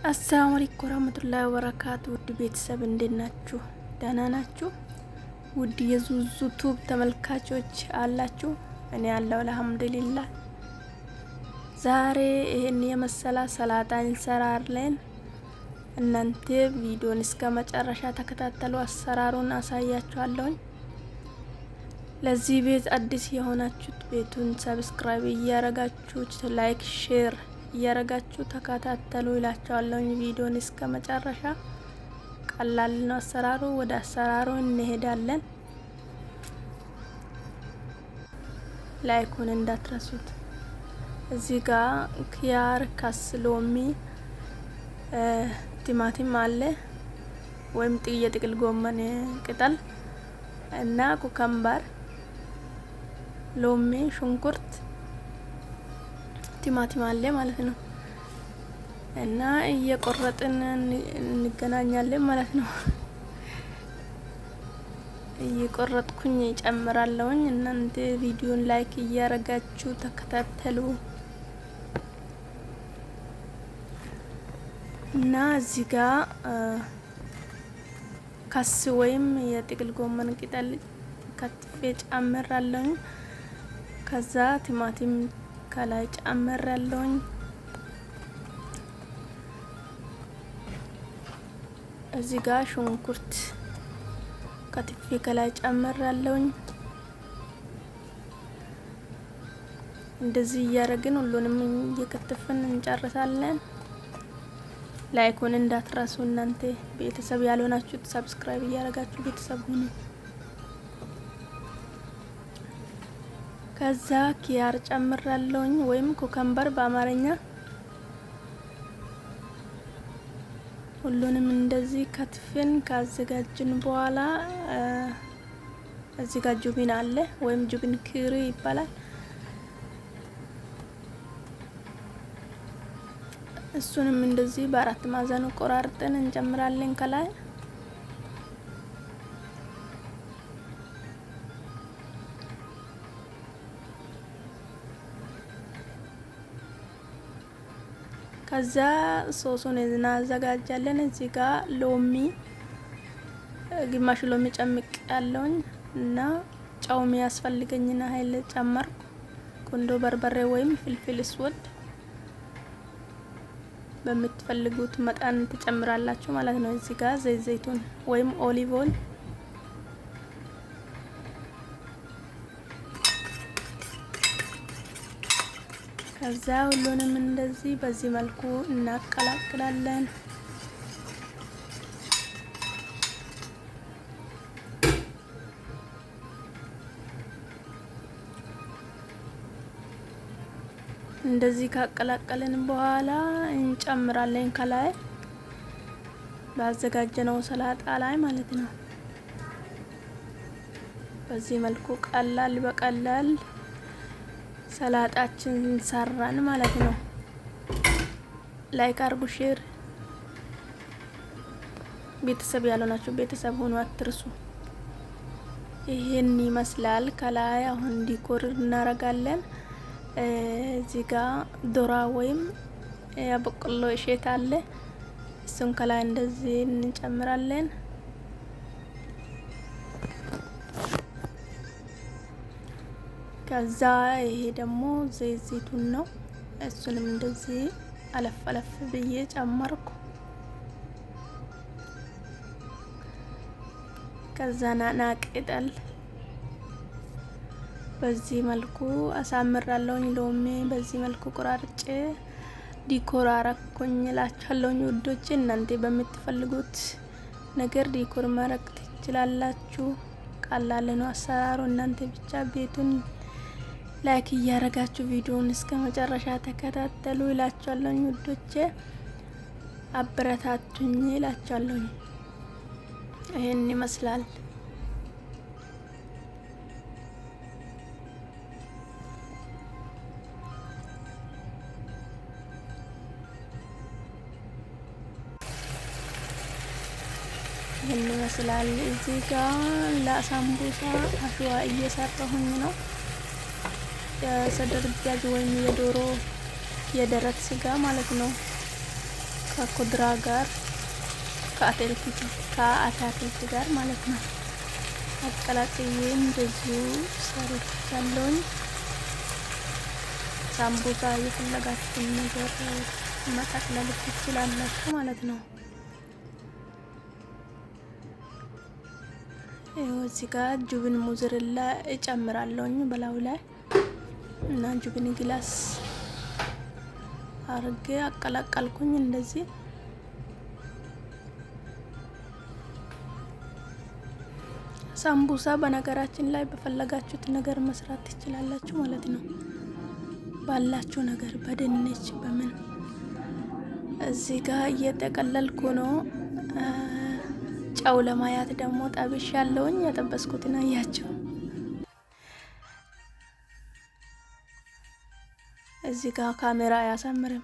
አሰላሙ አለይኩም ወራህመቱላሂ ወበረካቱ። ውድ ቤተሰብ እንዴት ናችሁ? ደህና ናችሁ? ውድ የዙዙ ቱብ ተመልካቾች አላችሁ? እኔ ያለው አልሐምዱሊላህ። ዛሬ ይሄን የመሰላ ሰላጣ እንሰራለን። እናንተ ቪዲዮን እስከ መጨረሻ ተከታተሉ። አሰራሩን አሳያችኋለሁ። ለዚህ ቤት አዲስ የሆናችሁት ቤቱን ሰብስክራይብ እያረጋችሁ ላይክ ሼር እያረጋችሁ ተከታተሉ ይላችኋለሁ። ቪዲዮን እስከ መጨረሻ ቀላል ነው አሰራሩ። ወደ አሰራሩ እንሄዳለን። ላይኩን እንዳትረሱት። እዚህ ጋር ኪያር፣ ካስሎሚ፣ ቲማቲም አለ ወይም የጥቅል ጎመን ቅጠል እና ኩከምበር፣ ሎሚ፣ ሽንኩርት፣ ቲማቲም አለ ማለት ነው። እና እየቆረጥን እንገናኛለን ማለት ነው። እየቆረጥኩኝ ጨምራለሁኝ። እናንተ ቪዲዮን ላይክ እያረጋችሁ ተከታተሉ። እና እዚህ ጋር ካስ ወይም የጥቅል ጎመን ቅጠል ከትፌ ጨምራለሁኝ። ከዛ ቲማቲም ከላይ ጨምራለሁኝ። እዚህ ጋር ሽንኩርት ከትፌ ከላይ ጨምራለሁኝ። እንደዚህ እያደረግን ሁሉንም እየከተፍን እንጨርሳለን። ላይኩን እንዳትረሱ። እናንተ ቤተሰብ ያልሆናችሁት ሰብስክራይብ እያደረጋችሁ ቤተሰብ ሁኑ። ከዛ ኪያር ጨምራለሁኝ ወይም ኩከምበር በአማርኛ። ሁሉንም እንደዚህ ከትፍን ካዘጋጅን በኋላ እዚህ ጋር ጁቢን አለ ወይም ጁቢን ክሪ ይባላል። እሱንም እንደዚህ በአራት ማዕዘን ቆራርጠን እንጨምራለን ከላይ። ከዛ ሶሱን እናዘጋጃለን። እዚህ ጋር ሎሚ ግማሽ ሎሚ ጨምቅ ያለውኝ እና ጨው የሚያስፈልገኝና ኃይል ጨመርኩ። ቁንዶ በርበሬ ወይም ፍልፍል እስወድ በምትፈልጉት መጠን ትጨምራላችሁ ማለት ነው። እዚህ ጋር ዘይቱን ወይም ኦሊቭ ኦይል፣ ከዛ ሁሉንም እንደዚህ በዚህ መልኩ እናቀላቅላለን። እንደዚህ ካቀላቀልን በኋላ እንጨምራለን ከላይ ባዘጋጀነው ሰላጣ ላይ ማለት ነው። በዚህ መልኩ ቀላል በቀላል ሰላጣችን ሰራን ማለት ነው። ላይክ አርጉ፣ ሼር። ቤተሰብ ያልሆናችሁ ቤተሰብ ሆኑ አትርሱ። ይሄን ይመስላል። ከላይ አሁን ዲኮር እናረጋለን። እዚህ ጋር ዶራ ወይም የበቆሎ እሸት አለ። እሱን ከላይ እንደዚህ እንጨምራለን። ከዛ ይሄ ደግሞ ዘይቱን ነው። እሱንም እንደዚህ አለፍ አለፍ ብዬ ጨመርኩ። ከዛ ናና ቅጠል በዚህ መልኩ አሳምራለሁኝ። ሎሚ በዚህ መልኩ ቆራርጬ ዲኮር አረኩኝ እላችኋለሁኝ ውዶች። እናንተ በምትፈልጉት ነገር ዲኮር ማረግ ትችላላችሁ። ቀላል ነው አሰራሩ። እናንተ ብቻ ቤቱን ላይክ እያረጋችሁ ቪዲዮውን እስከ መጨረሻ ተከታተሉ እላችኋለሁኝ ውዶቼ። አበረታቱኝ እላችኋለሁኝ። ይሄን ይመስላል። ይሄን ይመስላል። እዚህ ጋር ለሳምቡሳ አሽዋ እየሰራሁኝ ነው። የሰደር ዳጅ ወይም የዶሮ የደረት ስጋ ማለት ነው። ከኩድራ ጋር ከአታክልት ጋር ማለት ነው አቀላቅዬ እንደዚሁ ሰርቻለሁኝ። ሳምቡሳ የፈለጋችሁትን ነገር መጠቅለል ትችላላችሁ ማለት ነው። እዚህ ጋር ጁብን ሙዝርላ እጨምራለሁኝ በላዩ ላይ እና ጁብን ግላስ አርጌ አቀላቀልኩኝ እንደዚህ። ሳምቡሳ በነገራችን ላይ በፈለጋችሁት ነገር መስራት ትችላላችሁ ማለት ነው። ባላችሁ ነገር በድንች በምን እዚህ ጋር እየጠቀለልኩ ነው። ጨው ለማያት ደግሞ ጠብሽ ያለውኝ የጠበስኩትን አያችሁ። እዚህ ጋር ካሜራ አያሳምርም።